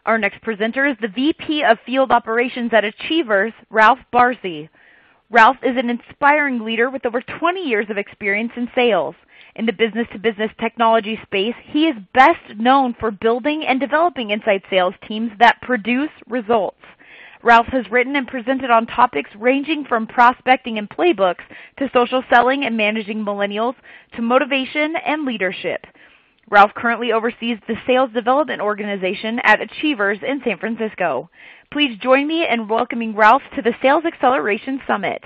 Our next presenter is the VP of Field Operations at Achievers, Ralph Barsi. Ralph is an inspiring leader with over 20 years of experience in sales. In the business-to-business technology space, he is best known for building and developing inside sales teams that produce results. Ralph has written and presented on topics ranging from prospecting and playbooks to social selling and managing millennials to motivation and leadership. Ralph currently oversees the sales development organization at Achievers in San Francisco. Please join me in welcoming Ralph to the Sales Acceleration Summit.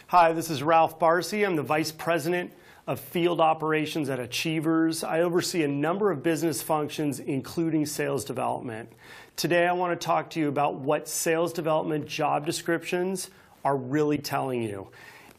Hi, this is Ralph Barsi. I'm the Vice President of Field Operations at Achievers. I oversee a number of business functions, including sales development. Today, I want to talk to you about what sales development job descriptions are really telling you.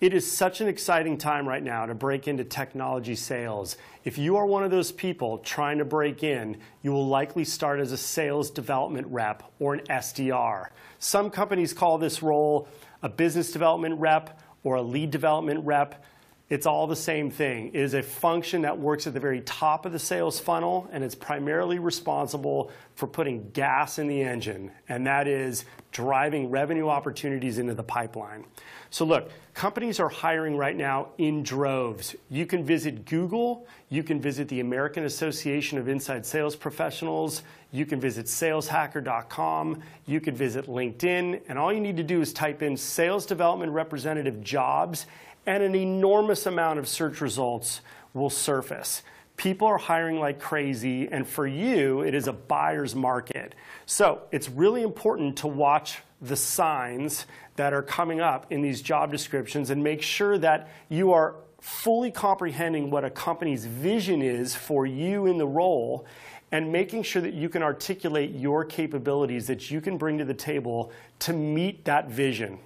It is such an exciting time right now to break into technology sales. If you are one of those people trying to break in, you will likely start as a sales development rep or an SDR. Some companies call this role a business development rep or a lead development rep. It's all the same thing. It is a function that works at the very top of the sales funnel, and it's primarily responsible for putting gas in the engine, and that is driving revenue opportunities into the pipeline. So look, companies are hiring right now in droves. You can visit Google, you can visit the American Association of Inside Sales Professionals, you can visit saleshacker.com, you can visit LinkedIn, and all you need to do is type in sales development representative jobs, and an enormous amount of search results will surface. People are hiring like crazy, and for you, it is a buyer's market. So it's really important to watch the signs that are coming up in these job descriptions and make sure that you are fully comprehending what a company's vision is for you in the role and making sure that you can articulate your capabilities that you can bring to the table to meet that vision.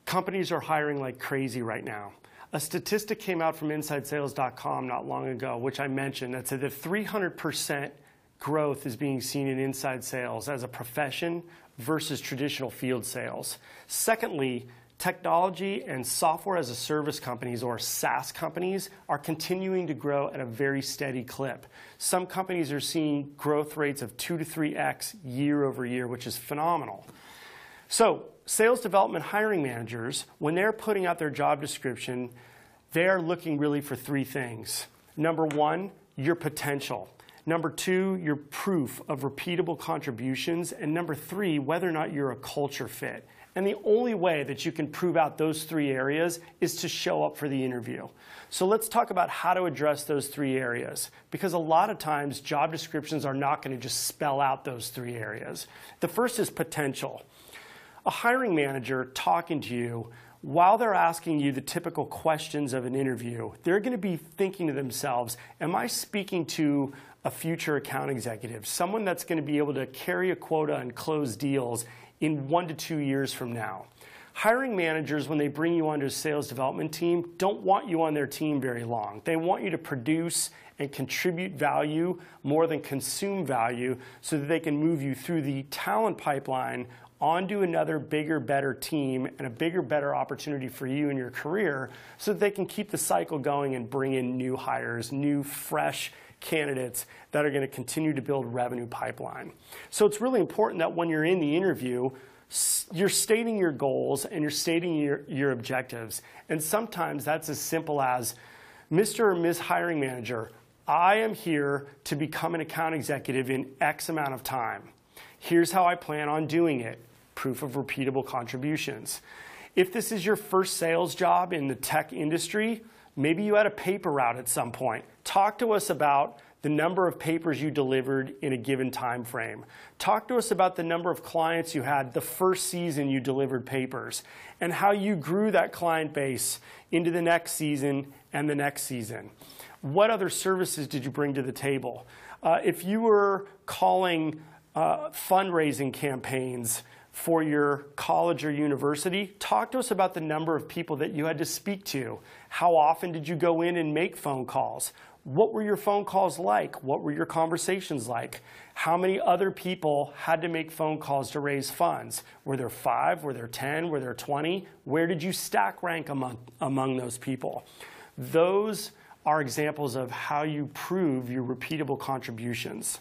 Companies are hiring like crazy right now. A statistic came out from InsideSales.com not long ago, which I mentioned, that said that 300% growth is being seen in inside sales as a profession versus traditional field sales. Secondly, technology and software as a service companies, or SaaS companies, are continuing to grow at a very steady clip. Some companies are seeing growth rates of 2 to 3x year over year, which is phenomenal. So sales development hiring managers, when they're putting out their job description, they're looking really for three things. Number one, your potential. Number two, your proof of repeatable contributions. And number three, whether or not you're a culture fit. And the only way that you can prove out those three areas is to show up for the interview. So let's talk about how to address those three areas, because a lot of times job descriptions are not going to just spell out those three areas. The first is potential. A hiring manager talking to you, while they're asking you the typical questions of an interview, they're going to be thinking to themselves, am I speaking to a future account executive, someone that's going to be able to carry a quota and close deals in 1 to 2 years from now? Hiring managers, when they bring you onto a sales development team, don't want you on their team very long. They want you to produce and contribute value more than consume value so that they can move you through the talent pipeline onto another bigger, better team and a bigger, better opportunity for you in your career so that they can keep the cycle going and bring in new hires, new, fresh candidates that are going to continue to build revenue pipeline. So it's really important that when you're in the interview, you're stating your goals and you're stating your objectives. And sometimes that's as simple as, Mr. or Ms. Hiring Manager, I am here to become an account executive in X amount of time. Here's how I plan on doing it. Proof of repeatable contributions. If this is your first sales job in the tech industry, maybe you had a paper route at some point. Talk to us about the number of papers you delivered in a given time frame. Talk to us about the number of clients you had the first season you delivered papers and how you grew that client base into the next season and the next season. What other services did you bring to the table? If you were calling fundraising campaigns for your college or university, talk to us about the number of people that you had to speak to. How often did you go in and make phone calls? What were your phone calls like? What were your conversations like? How many other people had to make phone calls to raise funds? Were there 5? Were there 10? Were there 20? Where did you stack rank among those people? Those are examples of how you prove your repeatable contributions.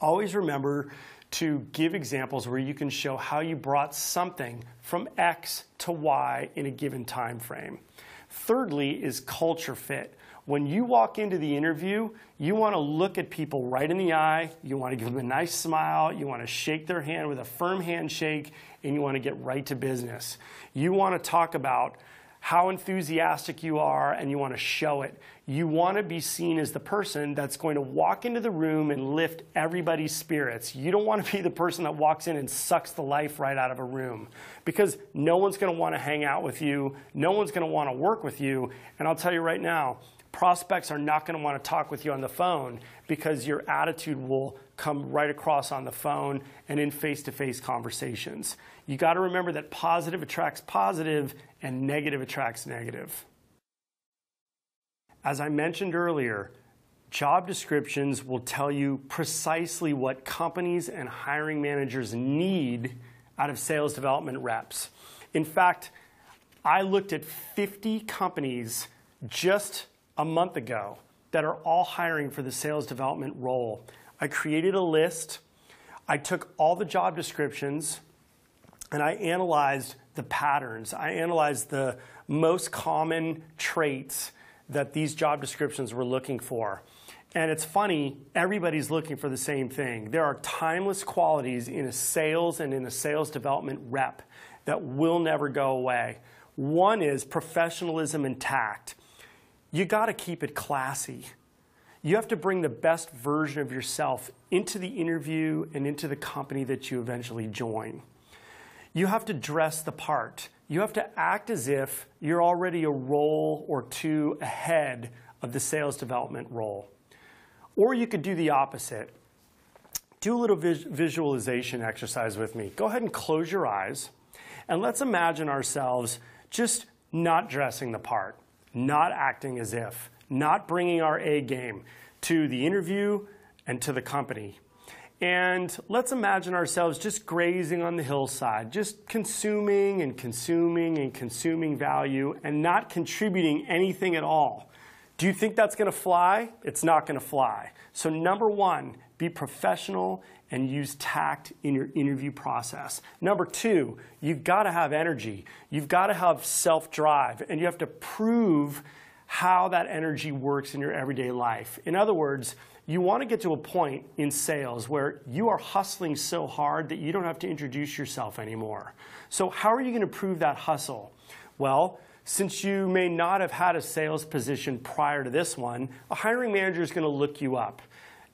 Always remember to give examples where you can show how you brought something from X to Y in a given time frame. Thirdly is culture fit. When you walk into the interview, you want to look at people right in the eye, you want to give them a nice smile, you want to shake their hand with a firm handshake, and you want to get right to business. You want to talk about how enthusiastic you are, and you want to show it. You want to be seen as the person that's going to walk into the room and lift everybody's spirits. You don't want to be the person that walks in and sucks the life right out of a room, because no one's going to want to hang out with you, no one's going to want to work with you, and I'll tell you right now, prospects are not going to want to talk with you on the phone because your attitude will come right across on the phone and in face-to-face conversations. You got to remember that positive attracts positive and negative attracts negative. As I mentioned earlier, job descriptions will tell you precisely what companies and hiring managers need out of sales development reps. In fact, I looked at 50 companies just a month ago that are all hiring for the sales development role. I created a list. I took all the job descriptions and I analyzed the patterns. I analyzed the most common traits that these job descriptions were looking for. And it's funny, everybody's looking for the same thing. There are timeless qualities in a sales and in a sales development rep that will never go away. One is professionalism and tact. You got to keep it classy. You have to bring the best version of yourself into the interview and into the company that you eventually join. You have to dress the part. You have to act as if you're already a role or two ahead of the sales development role. Or you could do the opposite. Do a little visualization exercise with me. Go ahead and close your eyes, and let's imagine ourselves just not dressing the part, not acting as if, not bringing our A game to the interview and to the company. And let's imagine ourselves just grazing on the hillside, just consuming and consuming and consuming value and not contributing anything at all. Do you think that's going to fly? It's not going to fly. So number one, be professional and use tact in your interview process. Number two, you've got to have energy. You've got to have self-drive, and you have to prove how that energy works in your everyday life. In other words, you want to get to a point in sales where you are hustling so hard that you don't have to introduce yourself anymore. So how are you going to prove that hustle? Well, since you may not have had a sales position prior to this one, a hiring manager is going to look you up.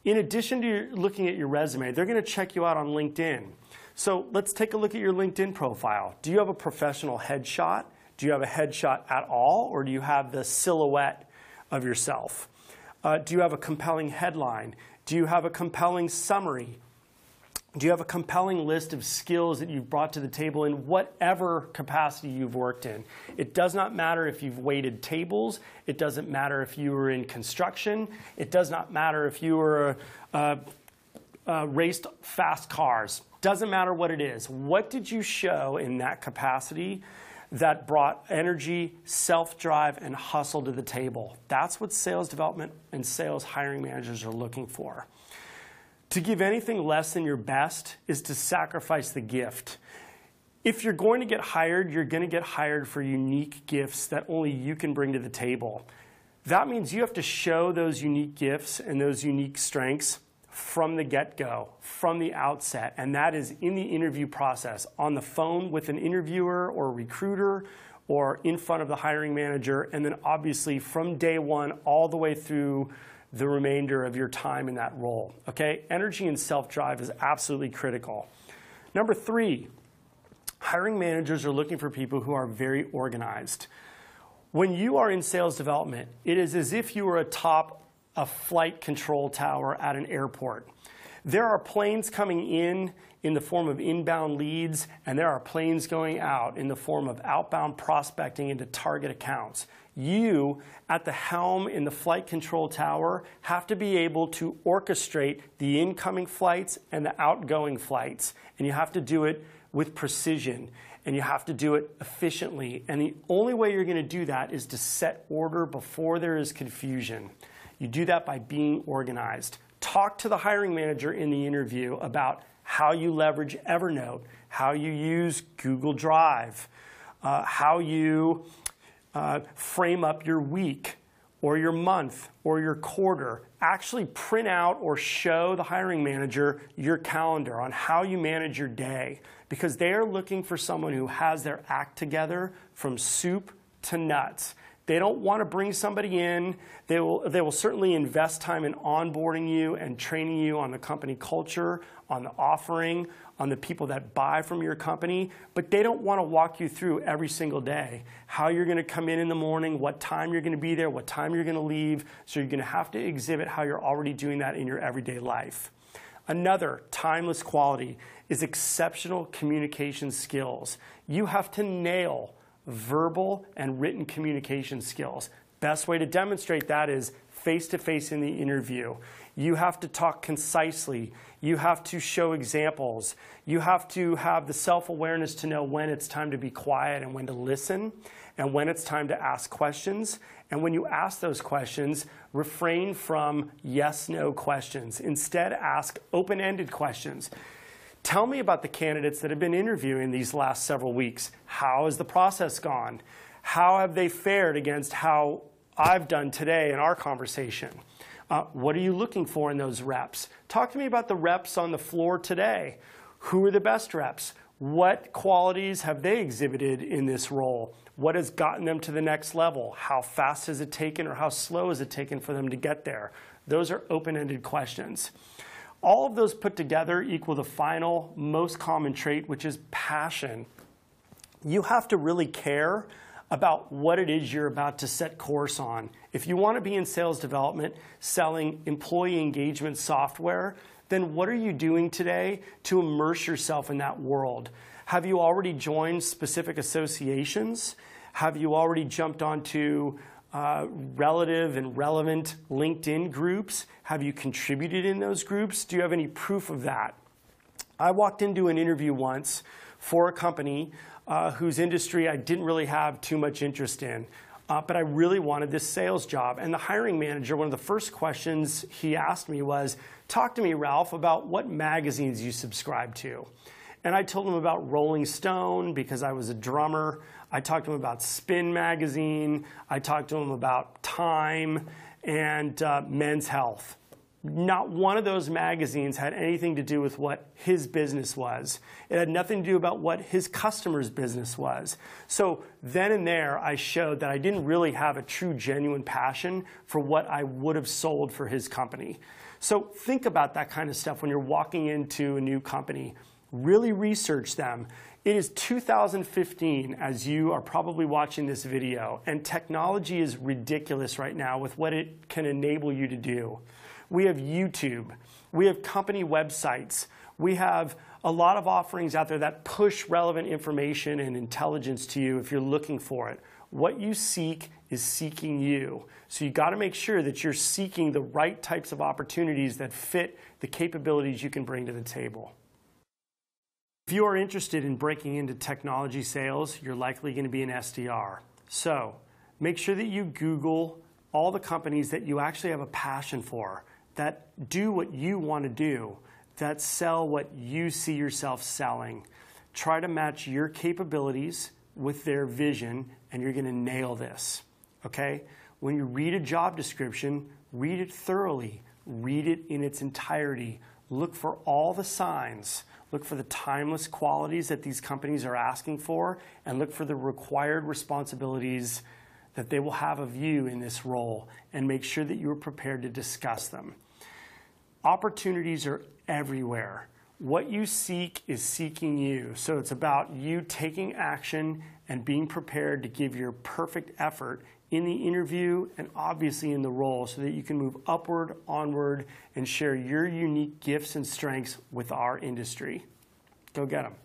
In addition to looking at your resume, they're going to check you out on LinkedIn. So let's take a look at your LinkedIn profile. Do you have a professional headshot? Do you have a headshot at all? Or do you have the silhouette of yourself? Do you have a compelling headline? Do you have a compelling summary? Do you have a compelling list of skills that you've brought to the table in whatever capacity you've worked in? It does not matter if you've waited tables. It doesn't matter if you were in construction. It does not matter if you were raced fast cars. Doesn't matter what it is. What did you show in that capacity that brought energy, self-drive, and hustle to the table? That's what sales development and sales hiring managers are looking for. To give anything less than your best is to sacrifice the gift. If you're going to get hired, you're going to get hired for unique gifts that only you can bring to the table. That means you have to show those unique gifts and those unique strengths from the get-go, from the outset, and that is in the interview process, on the phone with an interviewer or recruiter or in front of the hiring manager, and then obviously from day one all the way through the remainder of your time in that role. Okay? Energy and self-drive is absolutely critical. Number three, hiring managers are looking for people who are very organized. When you are in sales development, it is as if you were atop a flight control tower at an airport. There are planes coming in the form of inbound leads, and there are planes going out in the form of outbound prospecting into target accounts. You, at the helm in the flight control tower, have to be able to orchestrate the incoming flights and the outgoing flights, and you have to do it with precision. and you have to do it efficiently. And the only way you're going to do that is to set order before there is confusion. You do that by being organized. Talk to the hiring manager in the interview about how you leverage Evernote, how you use Google Drive, how you frame up your week or your month or your quarter. Actually print out or show the hiring manager your calendar on how you manage your day, because they are looking for someone who has their act together from soup to nuts. They don't want to bring somebody in. They will certainly invest time in onboarding you and training you on the company culture, on the offering, on the people that buy from your company, but they don't want to walk you through every single day how you're going to come in the morning, what time you're going to be there, what time you're going to leave. So you're going to have to exhibit how you're already doing that in your everyday life. Another timeless quality is exceptional communication skills. You have to nail verbal and written communication skills. Best way to demonstrate that is face-to-face in the interview. You have to talk concisely. You have to show examples. You have to have the self-awareness to know when it's time to be quiet and when to listen, and when it's time to ask questions. And when you ask those questions, refrain from yes/no questions. Instead, ask open-ended questions. Tell me about the candidates that have been interviewing these last several weeks. How has the process gone? How have they fared against how I've done today in our conversation? What are you looking for in those reps? Talk to me about the reps on the floor today. Who are the best reps? What qualities have they exhibited in this role? What has gotten them to the next level? How fast has it taken or how slow has it taken for them to get there? Those are open-ended questions. All of those put together equal the final most common trait, which is passion. You have to really care about what it is you're about to set course on. If you want to be in sales development selling employee engagement software, then what are you doing today to immerse yourself in that world? Have you already joined specific associations? Have you already jumped onto relative and relevant LinkedIn groups? Have you contributed in those groups? Do you have any proof of that? I walked into an interview once for a company whose industry I didn't really have too much interest in, but I really wanted this sales job. And the hiring manager, one of the first questions he asked me was, talk to me, Ralph, about what magazines you subscribe to. And I told him about Rolling Stone because I was a drummer. I talked to him about Spin magazine. I talked to him about Time and Men's Health. Not one of those magazines had anything to do with what his business was. It had nothing to do about what his customer's business was. So then and there, I showed that I didn't really have a true, genuine passion for what I would have sold for his company. So think about that kind of stuff when you're walking into a new company. Really research them. It is 2015 as you are probably watching this video, and technology is ridiculous right now with what it can enable you to do. We have YouTube. We have company websites. We have a lot of offerings out there that push relevant information and intelligence to you if you're looking for it. What you seek is seeking you. So you got to make sure that you're seeking the right types of opportunities that fit the capabilities you can bring to the table. If you are interested in breaking into technology sales, you're likely going to be an SDR. So make sure that you Google all the companies that you actually have a passion for, that do what you want to do, that sell what you see yourself selling. Try to match your capabilities with their vision, and you're going to nail this, okay? When you read a job description, read it thoroughly. Read it in its entirety. Look for all the signs. Look for the timeless qualities that these companies are asking for, and look for the required responsibilities that they will have of you in this role, and make sure that you're prepared to discuss them. Opportunities are everywhere. What you seek is seeking you. So it's about you taking action and being prepared to give your perfect effort in the interview and obviously in the role so that you can move upward, onward, and share your unique gifts and strengths with our industry. Go get them.